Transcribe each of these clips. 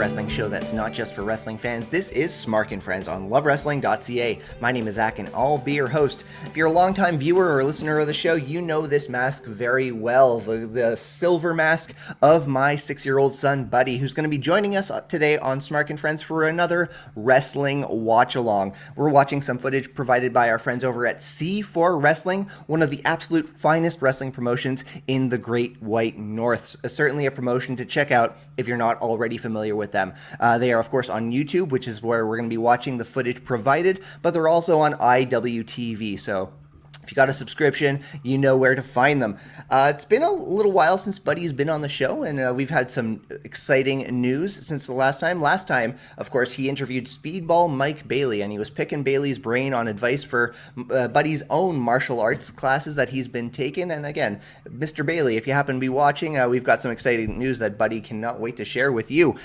wrestling show that's not just for wrestling fans. This is Smark and Friends on lovewrestling.ca. My name is Zach and I'll be your host. If you're a longtime viewer or listener of the show, you know this mask very well. The silver mask of my 6-year-old son, Buddy, who's going to be joining us today on Smark and Friends for another wrestling watch-along. We're watching some footage provided by our friends over at C4 Wrestling, one of the absolute finest wrestling promotions in the Great White North. Certainly a promotion to check out if you're not already familiar with them. They are, of course, on YouTube, which is where we're going to be watching the footage provided, but they're also on IWTV, so if you got a subscription, you know where to find them. It's been a little while since Buddy's been on the show, and we've had some exciting news since the last time. Last time, of course, he interviewed Speedball Mike Bailey, and he was picking Bailey's brain on advice for Buddy's own martial arts classes that he's been taking. And again, Mr. Bailey, if you happen to be watching, we've got some exciting news that Buddy cannot wait to share with you.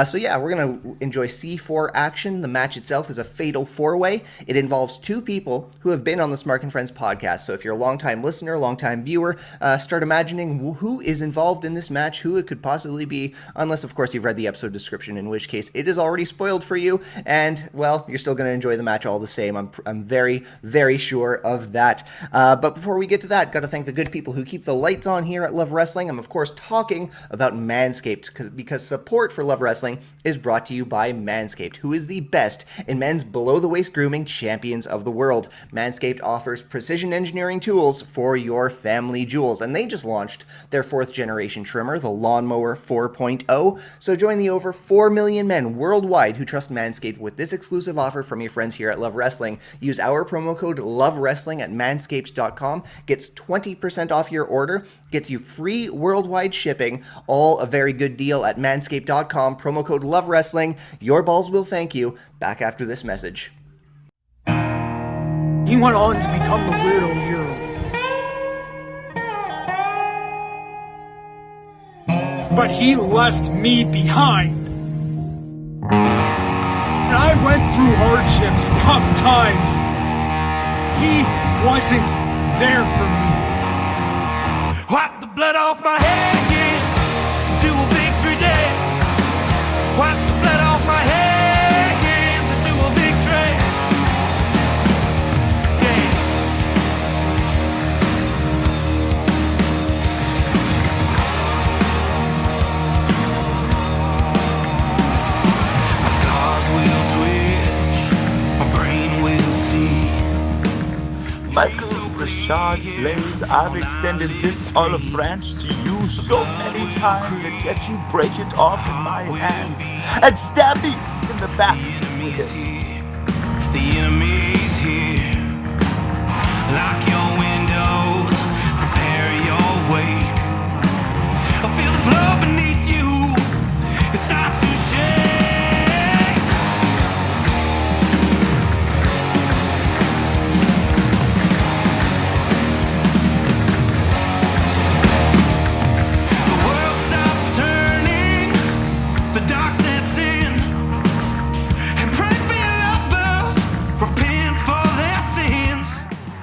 So yeah, we're going to enjoy C4 action. The match itself is a fatal four-way. It involves two people who have been on the Smark and Friends podcast. So if you're a longtime listener, longtime viewer, start imagining who is involved in this match, who it could possibly be, unless, of course, you've read the episode description, in which case it is already spoiled for you, and, well, you're still going to enjoy the match all the same. I'm very, very sure of that. But before we get to that, got to thank the good people who keep the lights on here at Love Wrestling. I'm, of course, talking about Manscaped, because support for Love Wrestling is brought to you by Manscaped, who is the best in men's below-the-waist grooming champions of the world. Manscaped offers precision engineering tools for your family jewels, and they just launched their 4th generation trimmer, the Lawnmower 4.0. So join the over 4 million men worldwide who trust Manscaped with this exclusive offer from your friends here at Love Wrestling. Use our promo code LOVEWRESTLING at manscaped.com, gets 20% off your order, gets you free worldwide shipping, all a very good deal at manscaped.com, promo code LOVEWRESTLING. Your balls will thank you. Back after this message. He went on to become the weirdo hero. But he left me behind. And I went through hardships, tough times. He wasn't there for me. Wipe the blood off my head, yeah, to a victory day. Wipe the blood off my head, yeah, to a victory. Michael, Rashad, Blais, I've extended this olive branch to you so many times, and yet you break it off in my hands and stab me in the back with it. The enemy's here. Lock your windows, prepare your wake. I feel the floor beneath you. It starts to shake.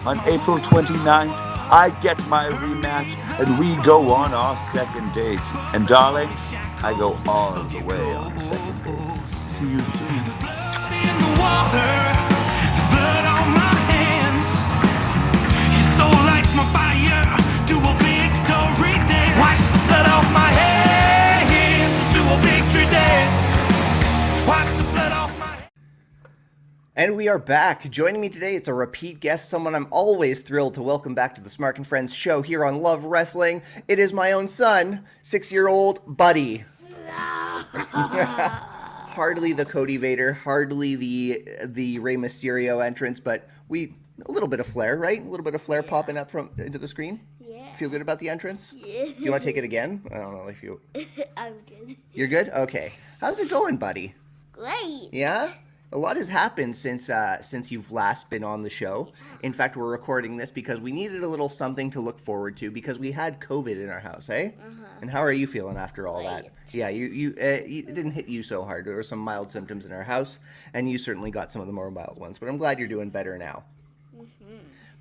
On April 29th, I get my rematch, and we go on our second date. And darling, I go all the way on the second dates. See you soon. In the water, blood on my hands. Your soul lights my fire to a victory dance. Wipe the blood off my hands to a victory dance. Wipe the blood off my hands. And we are back. Joining me today, it's a repeat guest, someone I'm always thrilled to welcome back to the Smark and Friends show here on Love Wrestling. It is my own son, 6-year-old Buddy. Hardly the Cody Vader, hardly the Rey Mysterio entrance, but a little bit of flair, right? A little bit of flair popping up into the screen. Yeah. Feel good about the entrance? Yeah. Do you want to take it again? I don't know if you... I'm good. You're good? Okay. How's it going, buddy? Great. Yeah? A lot has happened since you've last been on the show. In fact, we're recording this because we needed a little something to look forward to because we had COVID in our house, eh? And how are you feeling after all that? Yeah, it didn't hit you so hard. There were some mild symptoms in our house, and you certainly got some of the more mild ones. But I'm glad you're doing better now.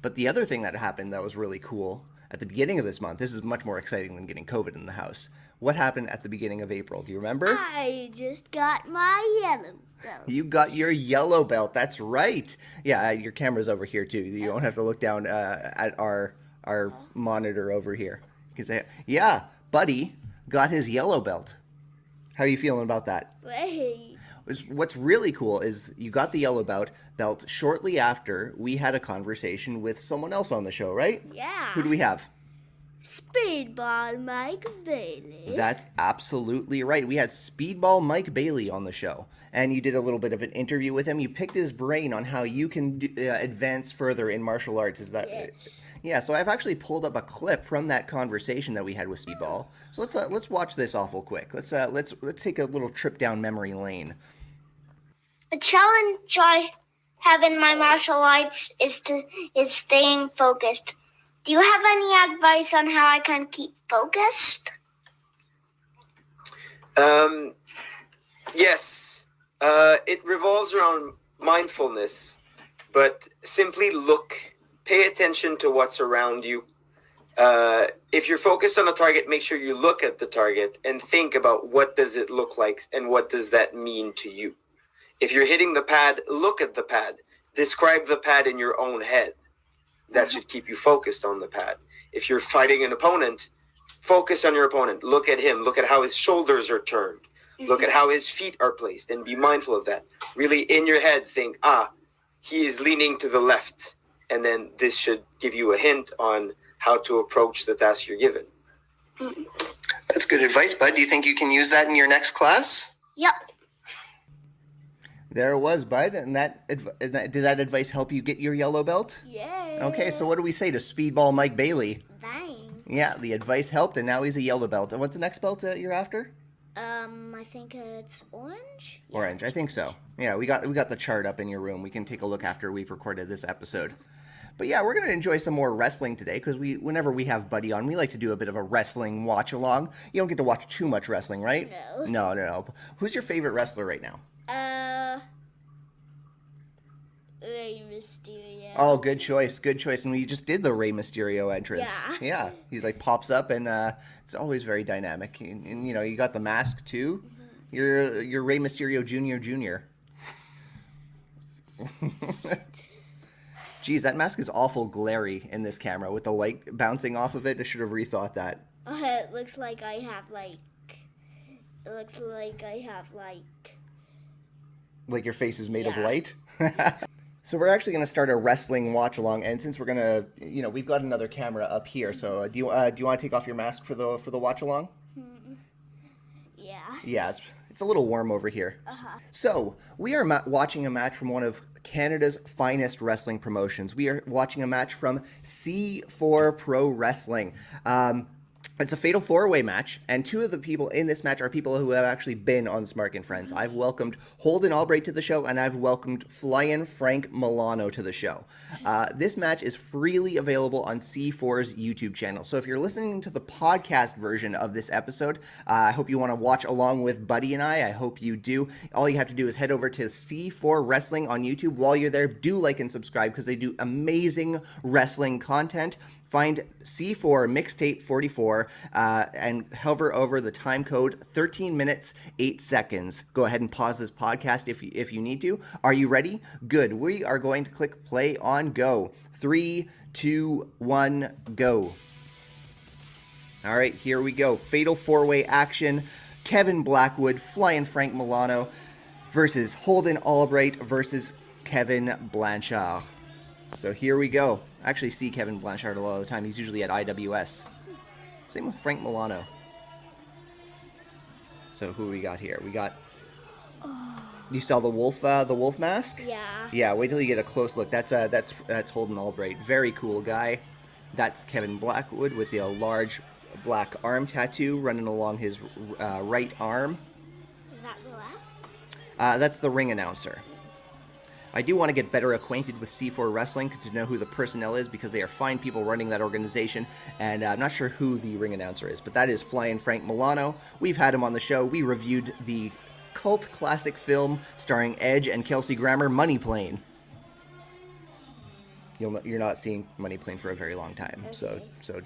But the other thing that happened that was really cool at the beginning of this month. This is much more exciting than getting COVID in the house. What happened at the beginning of April? Do you remember? I just got my yellow belt. You got your yellow belt. That's right. Yeah, your camera's over here too. You don't have to look down at our monitor over here. Yeah, Buddy got his yellow belt. How are you feeling about that? Wait. What's really cool is you got the yellow belt shortly after we had a conversation with someone else on the show, right? Yeah. Who do we have? Speedball Mike Bailey. That's absolutely right. We had Speedball Mike Bailey on the show, and you did a little bit of an interview with him. You picked his brain on how you can advance further in martial arts. Is that? Yes. Yeah. So I've actually pulled up a clip from that conversation that we had with Speedball. So let's watch this awful quick. Let's take a little trip down memory lane. A challenge I have in my martial arts is staying focused. Do you have any advice on how I can keep focused? Yes. It revolves around mindfulness, but simply pay attention to what's around you. If you're focused on a target, make sure you look at the target and think about what does it look like and what does that mean to you. If you're hitting the pad, look at the pad. Describe the pad in your own head. That should keep you focused on the pad. If you're fighting an opponent, focus on your opponent. Look at him. Look at how his shoulders are turned. Look at how his feet are placed and be mindful of that. Really in your head think, he is leaning to the left. And then this should give you a hint on how to approach the task you're given. That's good advice, bud. Do you think you can use that in your next class? Yep. There it was, bud. And did that advice help you get your yellow belt? Yeah. Okay, so what do we say to Speedball Mike Bailey? Dang. Yeah, the advice helped, and now he's a yellow belt. And what's the next belt that you're after? I think it's orange. Yeah. Orange, I think so. Yeah, we got the chart up in your room. We can take a look after we've recorded this episode. But yeah, we're going to enjoy some more wrestling today because whenever we have Buddy on, we like to do a bit of a wrestling watch-along. You don't get to watch too much wrestling, right? No. Who's your favorite wrestler right now? Rey Mysterio. Oh, good choice. And we just did the Rey Mysterio entrance. Yeah. He pops up and it's always very dynamic. And you got the mask too. Mm-hmm. You're Rey Mysterio Jr. Geez, that mask is awful glary in this camera with the light bouncing off of it. I should have rethought that. It looks like I have like your face is made of light. So we're actually going to start a wrestling watch along, and since we're going to, we've got another camera up here. So do you want to take off your mask for the watch along? Yeah. Yeah, it's a little warm over here. So we are watching a match from one of Canada's finest wrestling promotions. We are watching a match from C4 Pro Wrestling. It's a fatal four-way match, and two of the people in this match are people who have actually been on Smark and Friends. I've welcomed Holden Albright to the show, and I've welcomed Flying Frank Milano to the show. This match is freely available on C4's YouTube channel, so if you're listening to the podcast version of this episode, I hope you want to watch along with Buddy and I hope you do. All you have to do is head over to C4 Wrestling on YouTube. While you're there, do like and subscribe because they do amazing wrestling content. Find C4 Mixtape 44 and hover over the time code 13 minutes 8 seconds. Go ahead and pause this podcast if you need to. Are you ready? Good. We are going to click play on go. 3, 2, 1, go. All right, here we go. Fatal four-way action. Kevin Blackwood, Flying Frank Milano versus Holden Albright versus Kevin Blanchard. So here we go. I actually see Kevin Blanchard a lot of the time. He's usually at IWS. Same with Frank Milano. So who we got here? We got... You saw the wolf mask? Yeah. Yeah, wait till you get a close look. That's Holden Albright. Very cool guy. That's Kevin Blackwood with the large black arm tattoo running along his right arm. Is that the left? That's the ring announcer. I do want to get better acquainted with C4 Wrestling to know who the personnel is because they are fine people running that organization, and I'm not sure who the ring announcer is, but that is Flying Frank Milano. We've had him on the show. We reviewed the cult classic film starring Edge and Kelsey Grammer, Money Plane. You're not seeing Money Plane for a very long time. Okay. So,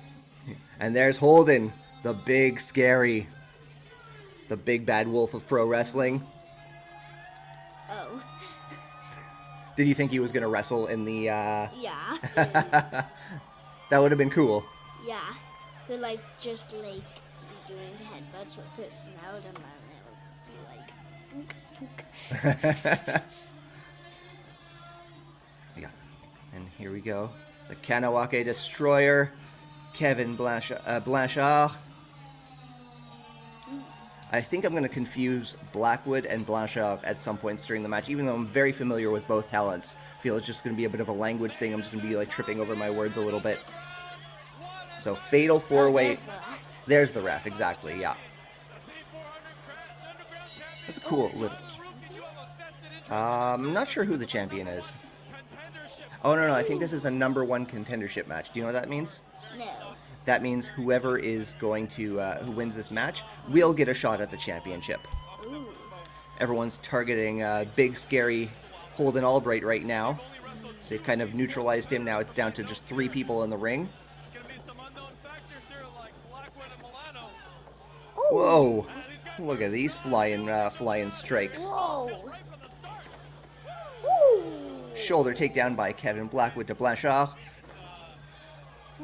and there's Holden, the big bad wolf of pro wrestling. Oh. Did you think he was gonna wrestle in the? Yeah. That would have been cool. Yeah. He'd like just like be doing headbutts with his snout, and then it would be like. Book, book. Yeah. And here we go. The Kanawake Destroyer, Kevin Blanchard. I think I'm going to confuse Blackwood and Blanchard at some points during the match, even though I'm very familiar with both talents. I feel it's just going to be a bit of a language thing. I'm just going to be like tripping over my words a little bit. So fatal four-way. There's the ref, exactly, yeah. That's a cool little... I'm not sure who the champion is. Oh, no, I think this is a #1 contendership match. Do you know what that means? No. That means whoever is going to, who wins this match, will get a shot at the championship. Ooh. Everyone's targeting big, scary Holden Albright right now. They've kind of neutralized him. Now it's down to just 3 people in the ring. It's gonna be some unknown factors here like Blackwood and Milano. Whoa! Look at these flying strikes. Whoa. Ooh. Shoulder takedown by Kevin Blackwood to Blanchard.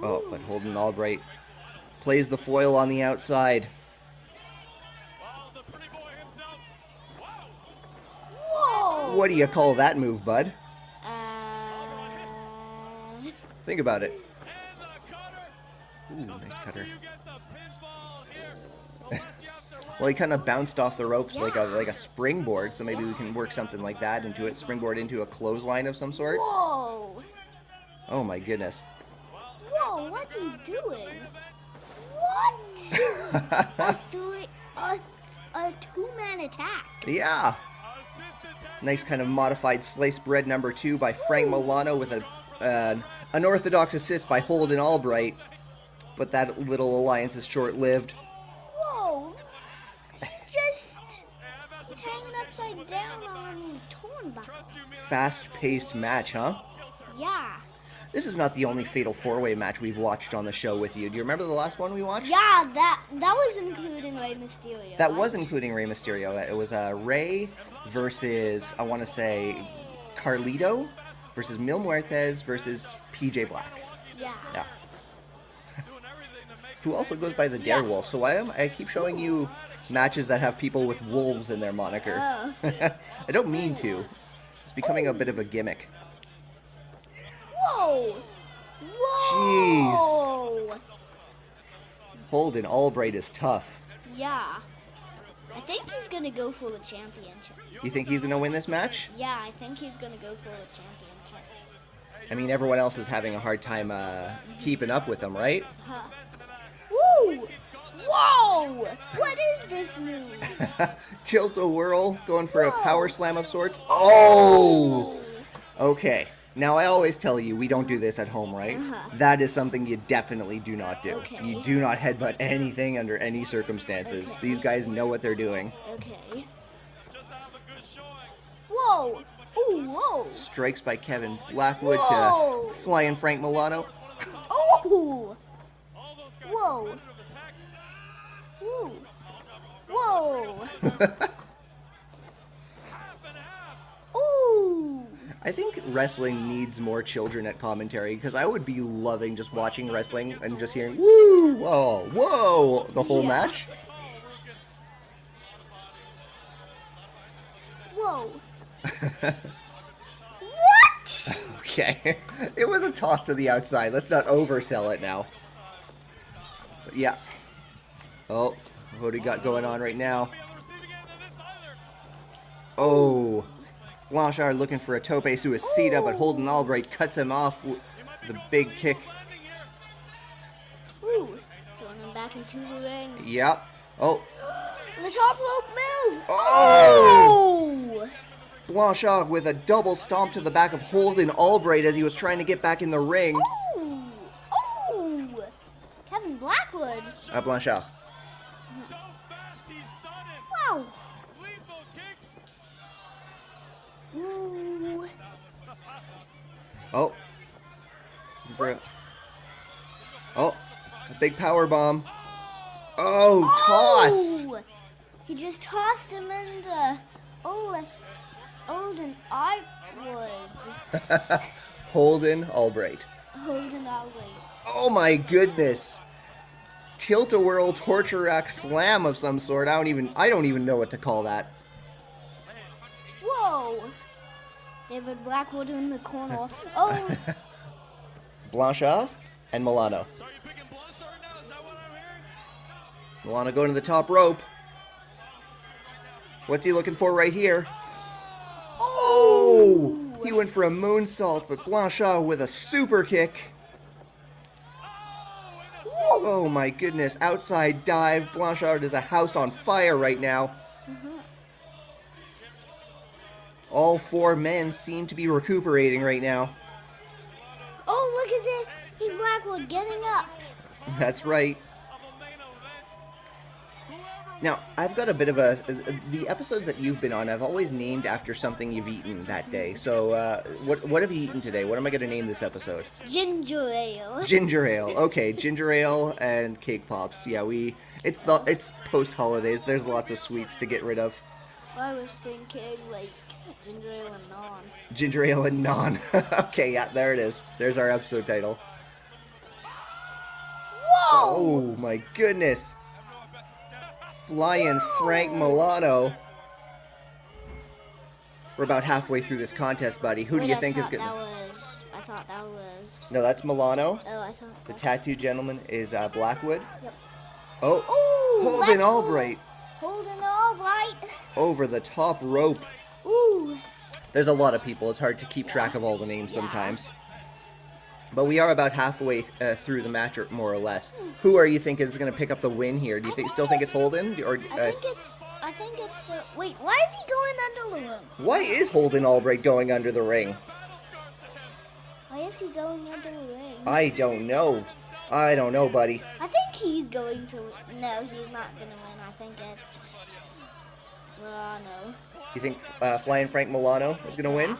Oh, but Holden Albright plays the foil on the outside. Wow, the pretty boy himself. Wow. Whoa. What do you call that move, bud? Uh. Think about it. And the cutter. Ooh, nice cutter. You get the pinfall here. Unless you have to run. Well, he kind of bounced off the ropes like a springboard, so maybe we can work something like that into it. Springboard into a clothesline of some sort. Whoa. Oh my goodness. Whoa, what's he doing? What? a two-man attack. Yeah. Nice kind of modified sliced bread #2 by Frank Milano with an unorthodox assist by Holden Albright. But that little alliance is short-lived. Whoa. He's hanging upside down on Tornbuckle. Fast-paced match, huh? Yeah. This is not the only fatal four-way match we've watched on the show with you. Do you remember the last one we watched? Yeah, that was including Rey Mysterio. That was including Rey Mysterio. It was Rey versus, I want to say, Carlito versus Mil Muertes versus PJ Black. Yeah. Yeah. Who also goes by the Darewolf. So I keep showing you matches that have people with wolves in their moniker. Oh. I don't mean to. It's becoming a bit of a gimmick. Whoa! Whoa! Holden Albright is tough. Yeah. I think he's gonna go for the championship. You think he's going to win this match? Yeah, I think he's gonna go for the championship. I mean, everyone else is having a hard time keeping up with him, right? Huh. Woo! Whoa! What is this move? Tilt-a-whirl, going for a power slam of sorts. Oh! Okay. Now, I always tell you, we don't do this at home, right? That is something you definitely do not do. Okay. You do not headbutt anything under any circumstances. Okay. These guys know what they're doing. Okay. Whoa! Ooh, whoa! Strikes by Kevin Blackwood Whoa. to Flying Frank Milano. Oh! Whoa! Ooh. Whoa! Ooh! I think wrestling needs more children at commentary, because I would be loving just watching wrestling and just hearing, woo, whoa, whoa, the whole match. Whoa. What? Okay. It was a toss to the outside. Let's not oversell it now. But yeah. Oh, what do we got going on right now? Oh. Blanchard looking for a tope suicida, but Holden Albright cuts him off with the big kick. Ooh. Throwing him back into the ring. Yep. Oh. The top rope move. Oh! Blanchard with a double stomp to the back of Holden Albright as he was trying to get back in the ring. Oh! Oh! Kevin Blackwood. Blanchard. Wow. Ooh. Oh. Oh, a big power bomb. Oh, toss! He just tossed him into Holden Albright. Holden Albright. Holden Albright. Oh my goodness! Tilt-a-whirl torture rack slam of some sort. I don't even know what to call that. Whoa! David Blackwood in the corner. Oh! Blanchard and Milano. So are you picking Blanchard now? Is that what I'm hearing? Milano going to the top rope. What's he looking for right here? Oh! He went for a moonsault, but Blanchard with a super kick. Oh my goodness, outside dive. Blanchard is a house on fire right now. All four men seem to be recuperating right now. Oh, look at that. He's Blackwood getting up. That's right. Now, I've got a bit of the episodes that you've been on, I've always named after something you've eaten that day. So, what have you eaten today? What am I going to name this episode? Ginger ale. Ginger ale. Okay, ginger ale and cake pops. Yeah, it's post holidays. There's lots of sweets to get rid of. I was thinking like ginger ale and naan. Ginger ale and naan. Okay, yeah, there it is. There's our episode title. Whoa! Oh my goodness. Flying Frank Milano. We're about halfway through this contest, buddy. Who do you think is good? I thought that was... No, that's Milano. Oh, I thought... The tattooed gentleman is Blackwood. Yep. Oh, Ooh, Holden Albright. Holden Albright. Over the top rope. Ooh. There's a lot of people. It's hard to keep track of all the names sometimes. But we are about halfway through the match, or more or less. Who are you thinking is going to pick up the win here? Do you still think it's Holden? Or I think it's still... Wait, why is he going under the ring? why is Holden Albright going under the ring? Why is he going under the ring? I don't know. I don't know, buddy. I think he's going to... No, he's not going to win. I think it's... Milano. You think Flying Frank Milano is going to win?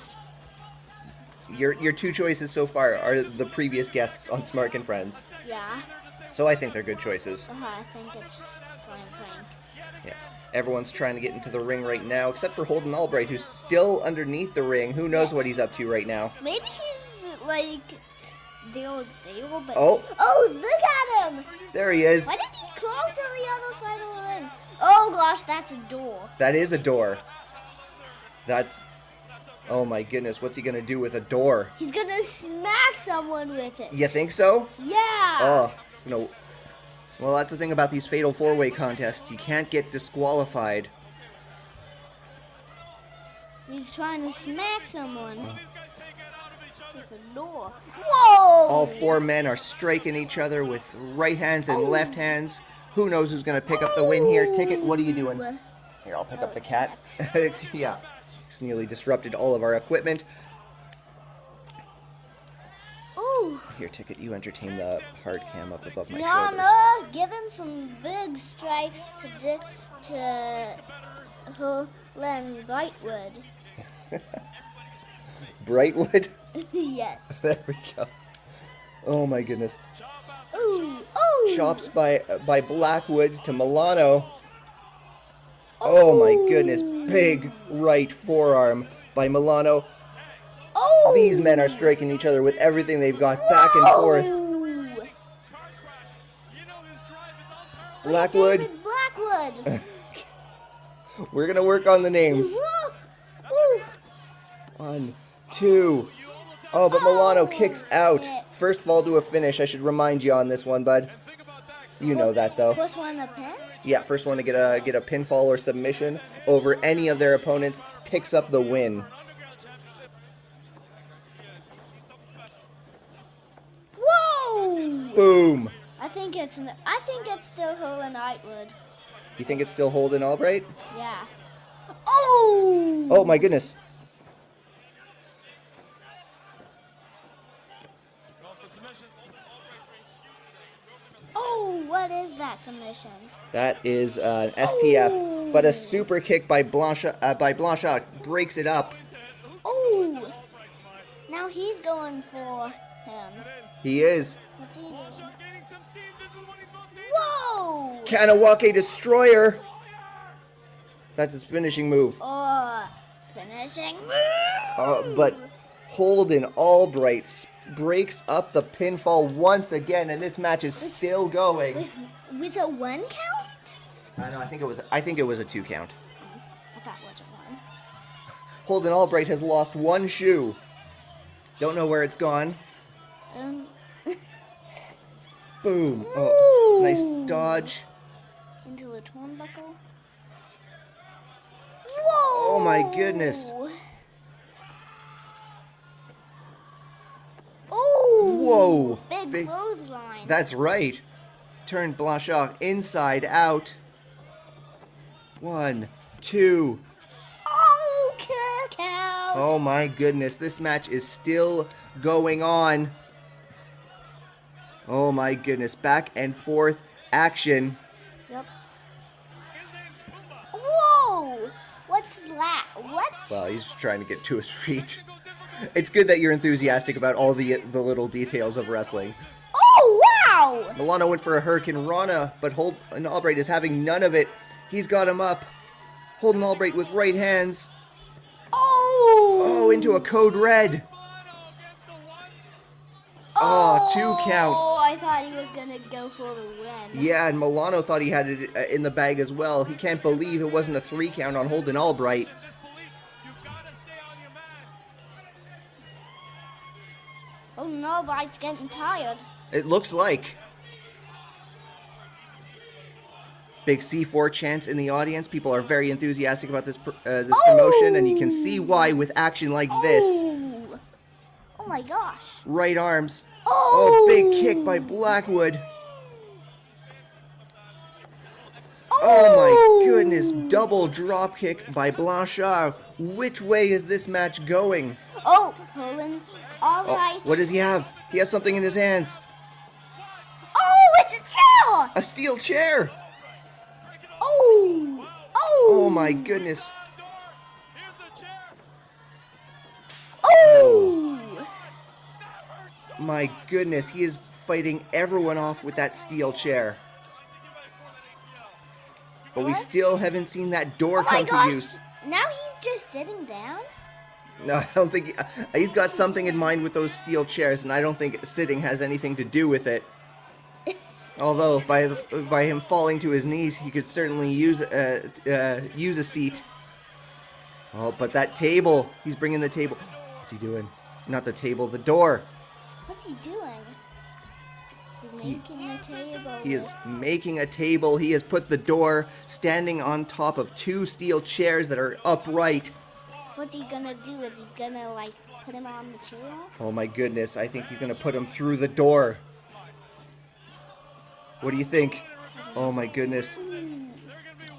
Your two choices so far are the previous guests on Smark and Friends. Yeah. So I think they're good choices. I think it's Flying Frank. Yeah. Everyone's trying to get into the ring right now, except for Holden Albright, who's still underneath the ring. Who knows what he's up to right now? Maybe he's like the but Oh, look at him! there he is. Why did he crawl to the other side of the ring? Oh gosh, that's a door. That is a door. That's... Oh my goodness, what's he gonna do with a door? He's gonna smack someone with it. You think so? Yeah. Oh, it's gonna... Well, that's the thing about these Fatal 4-Way contests. You can't get disqualified. He's trying to smack someone with a door. Whoa! All four men are striking each other with right hands and left hands. Who knows who's gonna pick up the win here? Ticket, what are you doing? Here, I'll pick up the cat. Yeah. It's nearly disrupted all of our equipment. Ooh. Here, Ticket, you entertain the hard cam up above my No, shoulders. giving some big strikes to Holden Brightwood. Brightwood? Yes. There we go. Oh my goodness. Ooh, ooh. Chops by Blackwood to Milano. Oh my goodness, big right forearm by Milano. Oh. These men are striking each other with everything they've got back and forth. Ooh. Blackwood. David Blackwood. We're gonna work on the names. Woo. 1, 2. Oh, but Milano kicks out. First fall to a finish. I should remind you on this one, bud. You know that though. First one the pin? Yeah, first one to get a pinfall or submission over any of their opponents picks up the win. Whoa! Boom. I think it's still Holden Brightwood. You think it's still Holden Albright? Yeah. Oh! Oh my goodness. Oh, what is that submission? That is an STF, but a super kick by Blanchard breaks it up. Oh! Now he's going for him. He is. What's he doing? Whoa! Kanawake Destroyer. That's his finishing move. Oh, finishing move. But Holden Albright breaks up the pinfall once again, and this match is still going. With a 1 count? No, I think it was a 2 count. I thought it was a 1. Holden Albright has lost 1 shoe. Don't know where it's gone. Boom. Oh, nice dodge. Into the turnbuckle. Whoa! Oh my goodness. Oh! Whoa. Big clothesline. That's right. Turn Blanchard inside out. 1, 2. Oh, kick out. Oh my goodness. This match is still going on. Oh my goodness. Back and forth action. Yep. Whoa! What's that? What? Well, he's trying to get to his feet. It's good that you're enthusiastic about all the little details of wrestling. Oh, wow! Milano went for a Hurricane Rana, but Holden Albright is having none of it. He's got him up. Holden Albright with right hands. Oh, into a code red. Oh, 2 count. Oh, I thought he was going to go for the win. Yeah, and Milano thought he had it in the bag as well. He can't believe it wasn't a 3 count on Holden Albright. Oh no, Bright's getting tired. It looks like. Big C4 chants in the audience. People are very enthusiastic about this promotion, and you can see why with action like this. Oh my gosh. Right arms. Oh, big kick by Blackwood. Oh my goodness, double drop kick by Blanchard. Which way is this match going? Oh, Holden Albright. What does he have? He has something in his hands. Oh, it's a chair! A steel chair. Oh! Oh! Oh my goodness. Oh! My goodness, he is fighting everyone off with that steel chair. But we still haven't seen that door come to use. Now he's just sitting down? No, I don't think he's got something in mind with those steel chairs, and I don't think sitting has anything to do with it. Although by him falling to his knees, he could certainly use a seat. Oh, but that table, he's bringing the table. What's he doing? Not the table, the door. What's he doing? He's making a table. He is making a table. He has put the door standing on top of 2 steel chairs that are upright. What's he gonna do? Is he gonna, like, put him on the chair? Oh my goodness, I think he's gonna put him through the door. What do you think? Oh my goodness.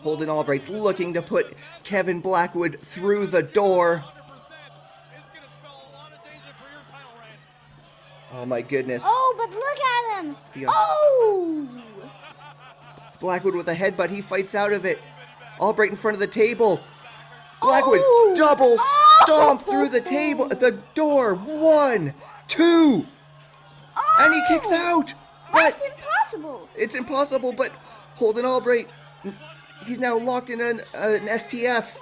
Holden Albright's looking to put Kevin Blackwood through the door. Oh my goodness. Oh, but look at him! The- Oh! Blackwood with a headbutt, he fights out of it. Albright in front of the table. Blackwood double stomp through the table, the door. 1, 2, and he kicks out. That's impossible. It's impossible, but Holden Albright, he's now locked in an STF.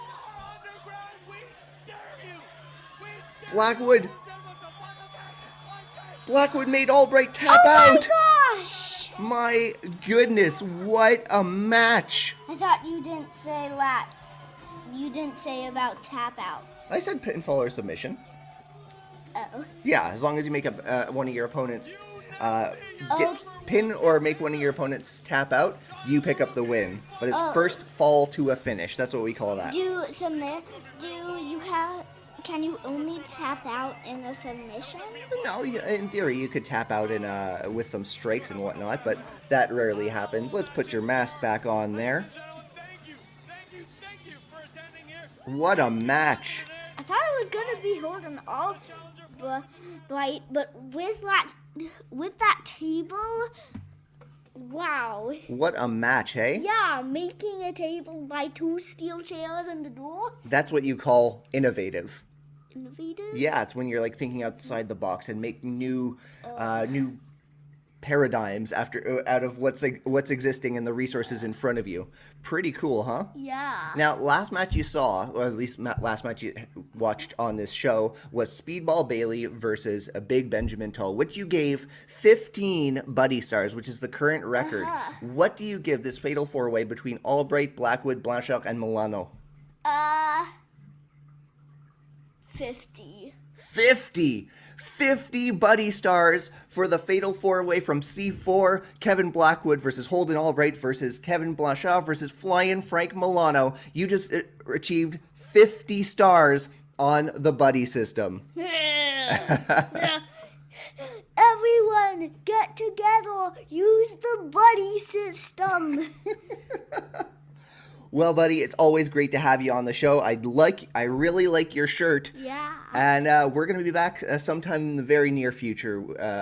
Blackwood made Albright tap out. Oh my gosh! My goodness, what a match. I thought you didn't say that. You didn't say about tap outs. I said pinfall or submission. Oh. Yeah, as long as you make one of your opponents pin or make one of your opponents tap out, you pick up the win. But it's first fall to a finish. That's what we call that. Can you only tap out in a submission? No, in theory you could tap out in with some strikes and whatnot, but that rarely happens. Let's put your mask back on there. What a match! I thought it was gonna be Holden Albright, but with that table, wow! What a match, hey? Yeah, making a table by 2 steel chairs and the door. That's what you call innovative. Innovative? Yeah, it's when you're like thinking outside the box and make new paradigms out of what's existing and the resources in front of you. Pretty cool, huh? Yeah. Now, last match you saw, or at least last match you watched on this show, was Speedball Bailey versus a Big Benjamin Toll, which you gave 15 buddy stars, which is the current record. What do you give this fatal four-way between Albright, Blackwood, Blanchard, and Milano? 50. 50 buddy stars for the fatal four-way from C4, Kevin Blackwood versus Holden Albright versus Kevin Blanchard versus Flying Frank Milano. You just achieved 50 stars on the buddy system. Everyone, get together. Use the buddy system. Well, buddy, it's always great to have you on the show. I really like your shirt. Yeah. And we're going to be back sometime in the very near future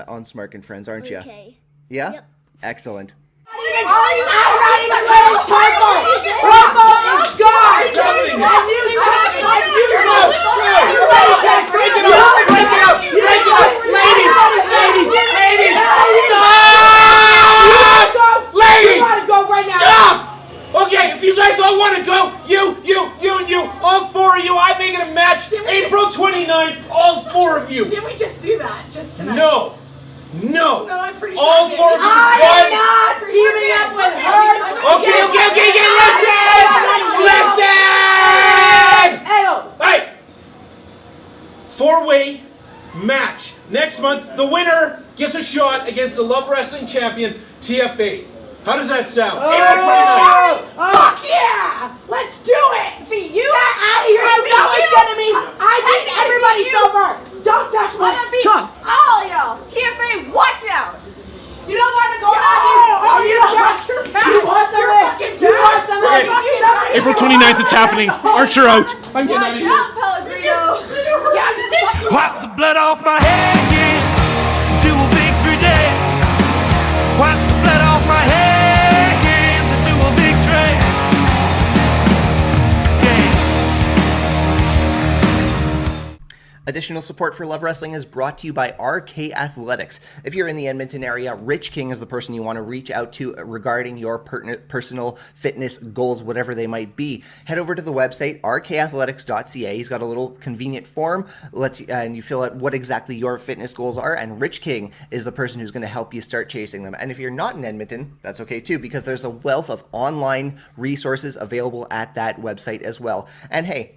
on Smark and Friends, aren't you? Okay. Yeah? Yep. Excellent. Okay, if you guys all want to go, you, and you, all four of you, I'm making a match April 29th, all four of you. Didn't we just do that just tonight? No, No, I'm pretty sure all I did. four of you. I am not teaming up with her. Okay, listen! Hey! Four-way match. Next month, the winner gets a shot against the Love Wrestling Champion, TFA. How does that sound? April 29th. Fuck yeah! Let's do it! See, you get out of here! I know it's gonna be. I beat everybody silver. Don't touch my tongue. All y'all. TFA, watch out! You don't want to go back in. Oh, you don't want your back. You want the win. You want the win. April 29th, it's happening. Archer out. I'm getting out of here. Wipe the blood off my head again. Do a victory day. Wipe the blood off my head again to do a victory. Additional support for Love Wrestling is brought to you by RK Athletics. If you're in the Edmonton area, Rich King is the person you want to reach out to regarding your personal fitness goals, whatever they might be. Head over to the website, rkathletics.ca. He's got a little convenient form, and you fill out what exactly your fitness goals are, and Rich King is the person who's going to help you start chasing them. And if you're not in Edmonton, that's okay too, because there's a wealth of online resources available at that website as well. And hey,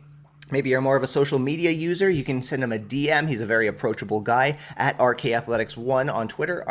maybe you're more of a social media user, you can send him a DM. He's a very approachable guy at RK Athletics 1 on Twitter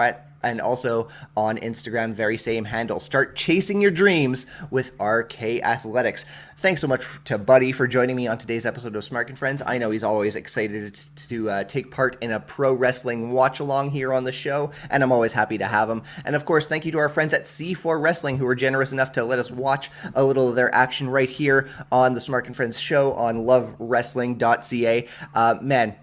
and also on Instagram, very same handle. Start chasing your dreams with RK Athletics. Thanks so much to Buddy for joining me on today's episode of Smark and Friends. I know he's always excited to take part in a pro wrestling watch-along here on the show, and I'm always happy to have him. And of course, thank you to our friends at C4 Wrestling who were generous enough to let us watch a little of their action right here on the Smark and Friends show on lovewrestling.ca. Man,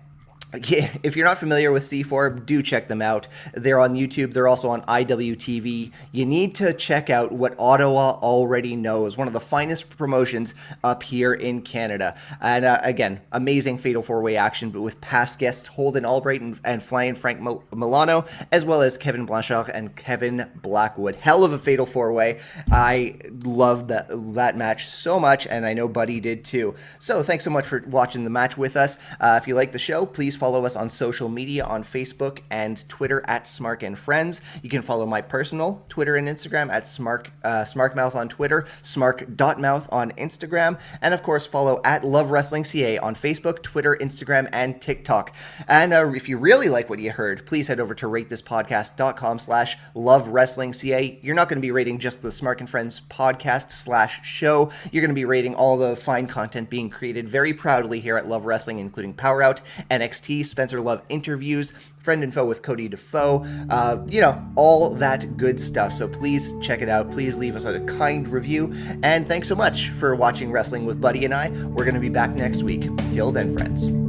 if you're not familiar with C4, do check them out. They're on YouTube. They're also on IWTV. You need to check out what Ottawa already knows. One of the finest promotions up here in Canada. And again, amazing Fatal 4-Way action, but with past guests Holden Albright and Flying Frank Milano, as well as Kevin Blanchard and Kevin Blackwood. Hell of a Fatal 4-Way. I loved that match so much, and I know Buddy did too. So thanks so much for watching the match with us. If you like the show, please follow us on social media on Facebook and Twitter at Smark and Friends. You can follow my personal Twitter and Instagram at Smarkmouth on Twitter, Smark.mouth on Instagram, and of course follow at Love Wrestling CA on Facebook, Twitter, Instagram, and TikTok. And if you really like what you heard, please head over to ratethispodcast.com/LoveWrestlingCA. You're not going to be rating just the Smark and Friends podcast/show. You're going to be rating all the fine content being created very proudly here at Love Wrestling, including Power Out, NXT, Spencer Love interviews, Friend Info with Cody Defoe, all that good stuff. So please check it out. Please leave us a kind review. And thanks so much for watching Wrestling with Buddy and I. We're going to be back next week. Till then, friends.